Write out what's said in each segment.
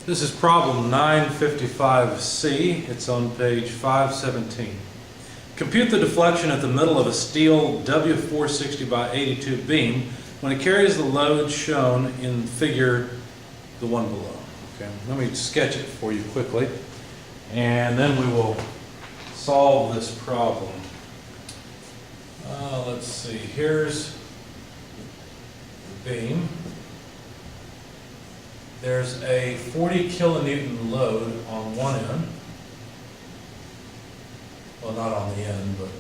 This is problem 955C. It's on page 517. Compute the deflection at the middle of a steel W460 by 82 beam when it carries the load shown in figure the one below. Okay, let me sketch it for you quickly, and then we will solve this problem. Let's see, here's the beam. There's a 40 kilonewton load on one end. Well, not on the end, but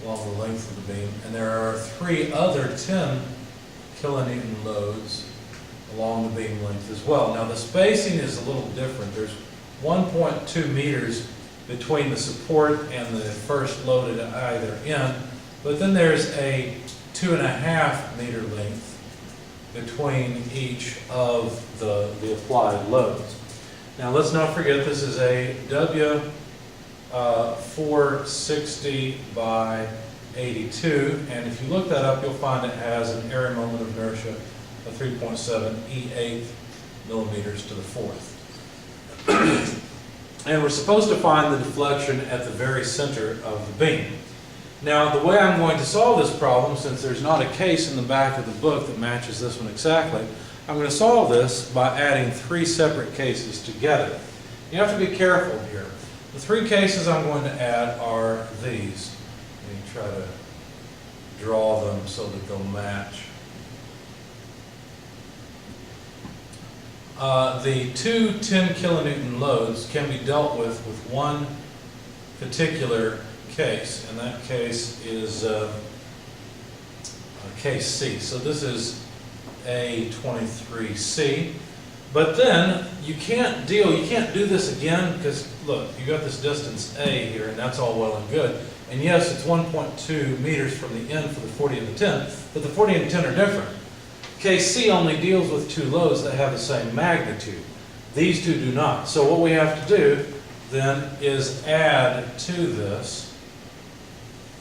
along the length of the beam. And there are three other 10 kilonewton loads along the beam length as well. Now the spacing is a little different. There's 1.2 meters between the support and the first load at either end, but then there's a 2.5 meter length between each of the applied loads. Now let's not forget this is a W460 by 82, and if you look that up you'll find it has an area moment of inertia of 3.7 E8 millimeters to the fourth. And we're supposed to find the deflection at the very center of the beam. Now the way I'm going to solve this problem, since there's not a case in the back of the book that matches this one exactly, I'm going to solve this by adding three separate cases together. You have to be careful here. The three cases I'm going to add are these. Let me try to draw them so that they'll match. The two 10 kilonewton loads can be dealt with one particular case, and that case is case C. So this is A23C. But then you can't do this again because look, you got this distance A here, and that's all well and good. And yes, it's 1.2 meters from the end for the 40 and the 10, but the 40 and the 10 are different. Case C only deals with two loads that have the same magnitude. These two do not. So what we have to do then is add to this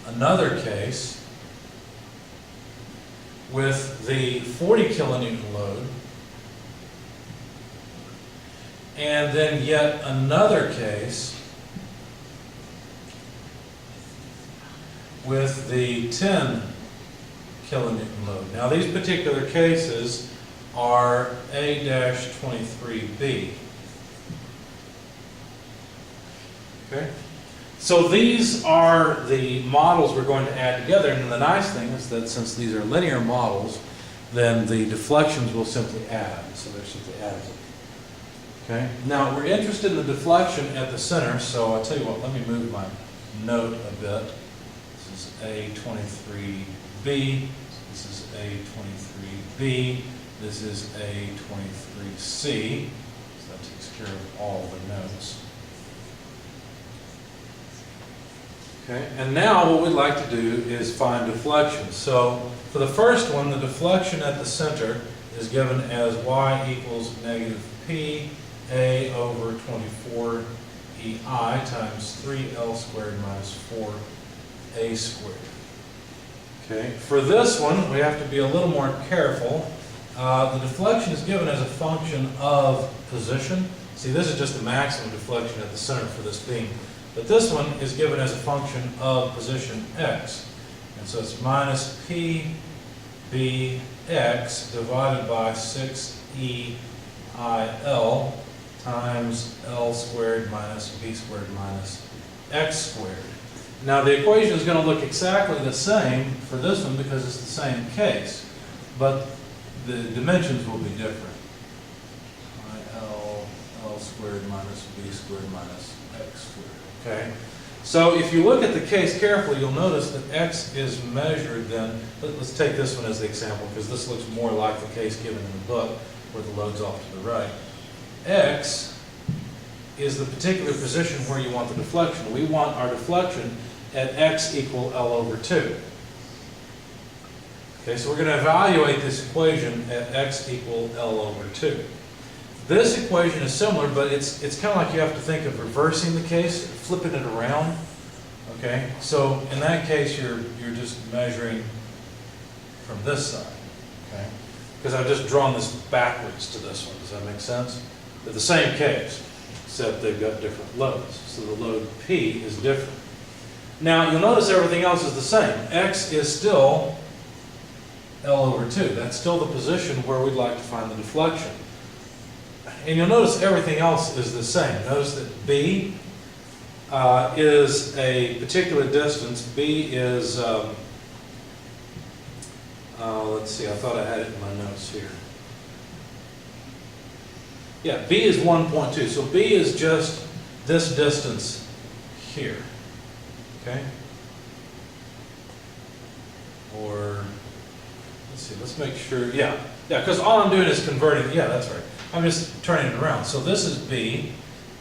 another case with the 40 kilonewton load, and then yet another case with the 10 kilonewton load. Now these particular cases are A-23B. Okay? So these are the models we're going to add together, and the nice thing is that since these are linear models, then the deflections will simply add, so they're simply additive. Okay? Now we're interested in the deflection at the center, so I'll tell you what, let me move my note a bit. This is A23B, this is A23B, this is A23C, so that takes care of all the notes. Okay, and now what we'd like to do is find deflection. So for the first one, the deflection at the center is given as y equals negative p a over 24 ei times 3l squared minus 4a squared. Okay, for this one, we have to be a little more careful. The deflection is given as a function of position. See, this is just the maximum deflection at the center for this beam. But this one is given as a function of position x. And so it's minus pbx divided by 6eil times l squared minus b squared minus x squared. Now the equation is going to look exactly the same for this one because it's the same case, but the dimensions will be different. L squared minus b squared minus x squared. Okay? So if you look at the case carefully, you'll notice that x is measured then. Let's take this one as the example because this looks more like the case given in the book where the load's off to the right. X is the particular position where you want the deflection. We want our deflection at x equal L over 2. Okay, so we're going to evaluate this equation at x equal L over 2. This equation is similar, but it's kind of like you have to think of reversing the case, flipping it around. Okay, so in that case, you're just measuring from this side. Okay, because I've just drawn this backwards to this one. Does that make sense? They're the same case, except they've got different loads. So the load P is different. Now, you'll notice everything else is the same. X is still L over 2. That's still the position where we'd like to find the deflection. And you'll notice everything else is the same. Notice that B is a particular distance. B is, let's see, I thought I had it in my notes here. Yeah, B is 1.2. So B is just this distance here. Okay? Or, let's see, let's make sure. Yeah, because all I'm doing is converting. Yeah, that's right. I'm just turning it around. So this is B,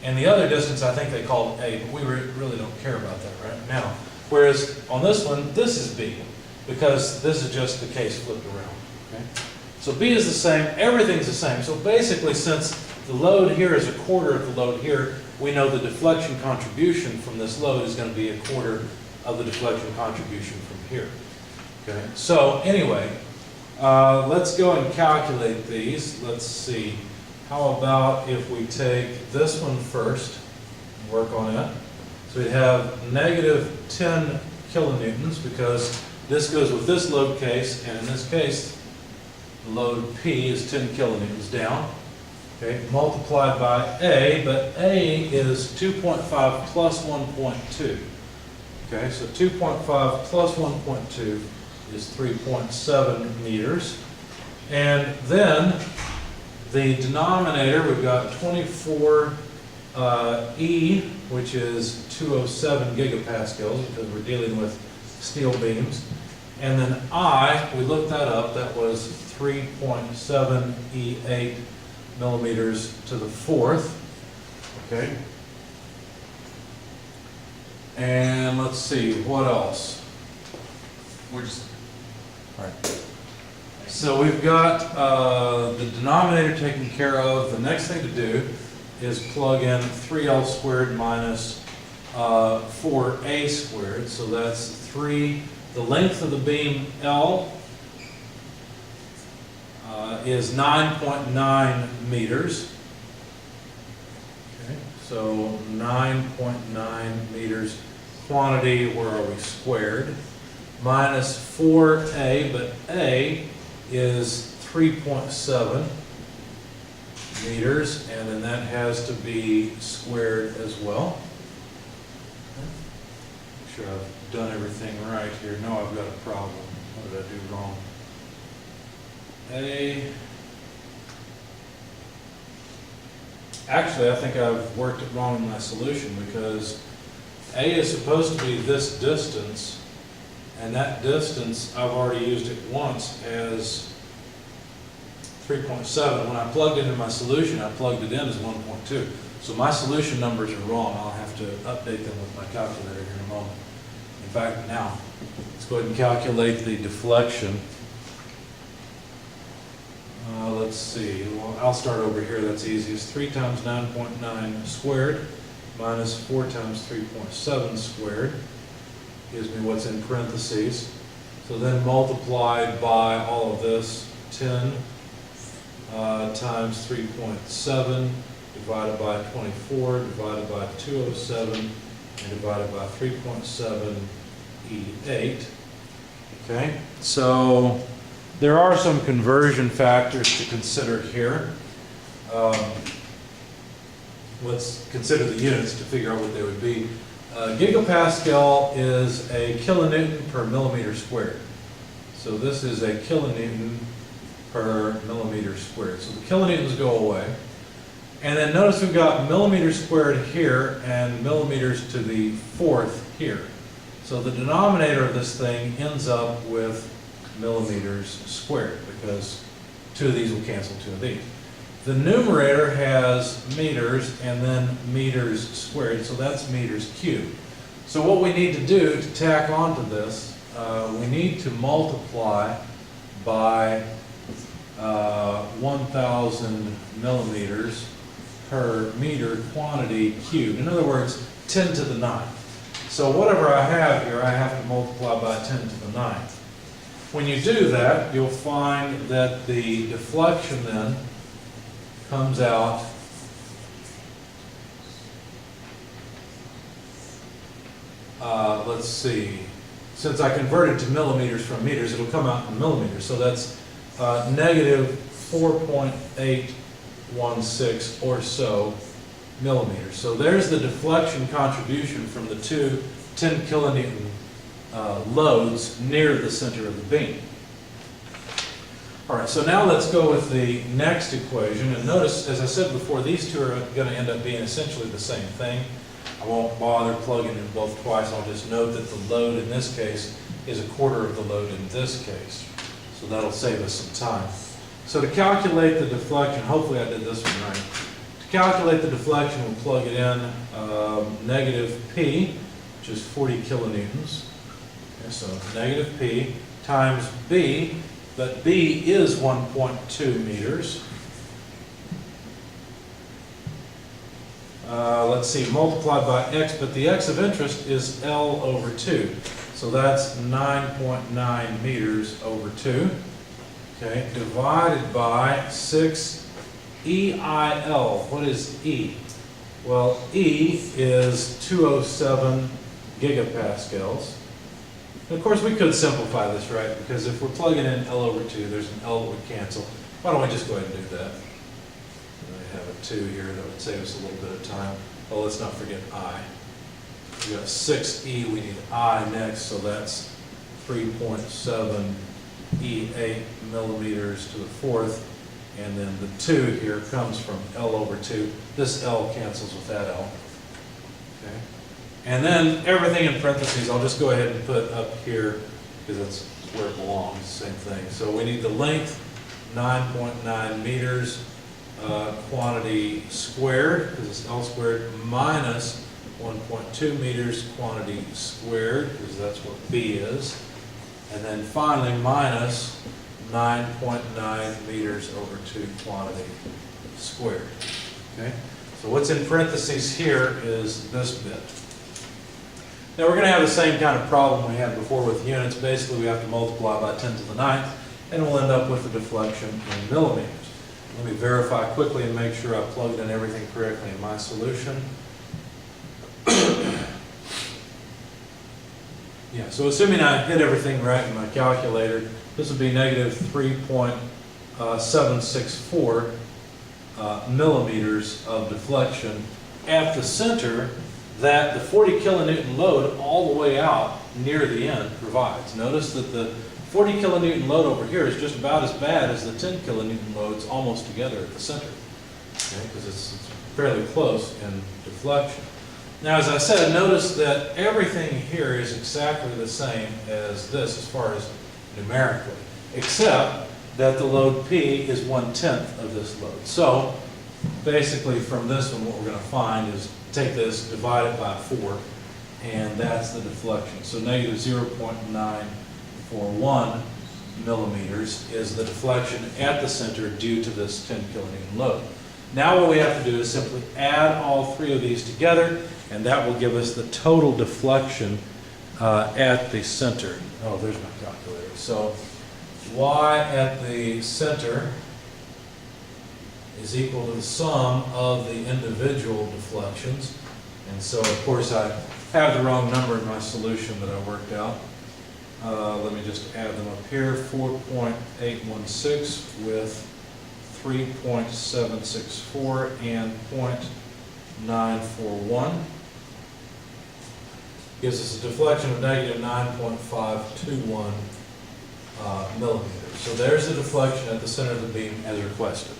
and the other distance I think they called A, but we really don't care about that right now. Whereas on this one, this is B, because this is just the case flipped around. Okay? So B is the same, everything's the same. So basically, since the load here is a quarter of the load here, we know the deflection contribution from this load is going to be a quarter of the deflection contribution from here. Okay? So anyway, let's go and calculate these. Let's see. How about if we take this one first and work on it? So we have negative 10 kilonewtons because this goes with this load case, and in this case, the load P is 10 kilonewtons down. Okay, multiplied by A, but A is 2.5 plus 1.2. Okay, so 2.5 plus 1.2 is 3.7 meters. And then the denominator, we've got 24 E, which is 207 gigapascals, because we're dealing with steel beams. And then I, we looked that up, that was 3.7 E8 millimeters to the fourth. Okay. And let's see, what else? We're just, All right. So we've got the denominator taken care of. The next thing to do is plug in 3L squared minus 4A squared. So that's 3, the length of the beam L is 9.9 meters. Okay, so 9.9 meters quantity, where are we, squared, minus 4A, but A is 3.7 meters, and then that has to be squared as well. Make sure I've done everything right here. No, I've got a problem. What did I do wrong? A, actually, I think I've worked it wrong in my solution, because A is supposed to be this distance, and that distance, I've already used it once as 3.7. When I plugged it into my solution, I plugged it in as 1.2. So my solution numbers are wrong. I'll have to update them with my calculator here in a moment. In fact, now, let's go ahead and calculate the deflection. Let's see, well, I'll start over here, that's easiest. 3 times 9.9 squared minus 4 times 3.7 squared gives me what's in parentheses. So then multiplied by all of this, 10 times 3.7 divided by 24 divided by 207 and divided by 3.7 E8. Okay, so there are some conversion factors to consider here. Let's consider the units to figure out what they would be. Gigapascal is a kilonewton per millimeter squared. So this is a kilonewton per millimeter squared. So the kilonewtons go away. And then notice we've got millimeters squared here and millimeters to the fourth here. So the denominator of this thing ends up with millimeters squared, because 2 of these will cancel 2 of these. The numerator has meters and then meters squared, so that's meters cubed. So what we need to do to tack onto this, we need to multiply by 1,000 millimeters per meter quantity cubed. In other words, 10 to the 9th. So whatever I have here, I have to multiply by 10 to the 9th. When you do that, you'll find that the deflection then comes out let's see, since I converted to millimeters from meters, it'll come out in millimeters. So that's negative 4.816 or so millimeters. So there's the deflection contribution from the two 10 kilonewton loads near the center of the beam. All right, so now let's go with the next equation. And notice, as I said before, these two are going to end up being essentially the same thing. I won't bother plugging in both twice. I'll just note that the load in this case is a quarter of the load in this case. So that'll save us some time. So to calculate the deflection, hopefully I did this one right. To calculate the deflection, we'll plug it in negative P, which is 40 kilonewtons. Okay, so negative P times B, but B is 1.2 meters. Let's see, multiplied by X, but the X of interest is L over 2. So that's 9.9 meters over 2. Okay, divided by 6 EIL. What is E? Well, E is 207 gigapascals. And of course, we could simplify this, right? Because if we're plugging in L over 2, there's an L that would cancel. Why don't we just go ahead and do that? I have a 2 here that would save us a little bit of time. Oh, let's not forget I. We got 6E, we need I next, so that's 3.7 E8 millimeters to the fourth. And then the 2 here comes from L over 2. This L cancels with that L. Okay. And then everything in parentheses, I'll just go ahead and put up here because that's where it belongs, same thing. So we need the length, 9.9 meters, quantity squared, because it's L squared, minus 1.2 meters quantity squared, because that's what B is. And then finally, minus 9.9 meters over 2 quantity squared. Okay? So what's in parentheses here is this bit. Now we're going to have the same kind of problem we had before with units. Basically, we have to multiply by 10 to the 9th, and we'll end up with the deflection in millimeters. Let me verify quickly and make sure I plugged in everything correctly in my solution. Yeah, so assuming I hit everything right in my calculator, this would be negative 3.764 millimeters of deflection at the center that the 40 kilonewton load all the way out near the end provides. Notice that the 40 kilonewton load over here is just about as bad as the 10 kilonewton loads almost together at the center, okay, because it's fairly close in deflection. Now, as I said, notice that everything here is exactly the same as this as far as numerically, except that the load P is 1/10 of this load. So basically from this one, what we're going to find is take this, divide it by 4, and that's the deflection. So negative 0.941 millimeters is the deflection at the center due to this 10 kilonewton load. Now what we have to do is simply add all three of these together, and that will give us the total deflection at the center. Oh, there's my calculator. So Y at the center is equal to the sum of the individual deflections. And so, of course, I have the wrong number in my solution that I worked out. Let me just add them up here. 4.816 with 3.764 and 0.941. Gives us a deflection of negative 9.521 millimeters. So there's the deflection at the center of the beam as requested.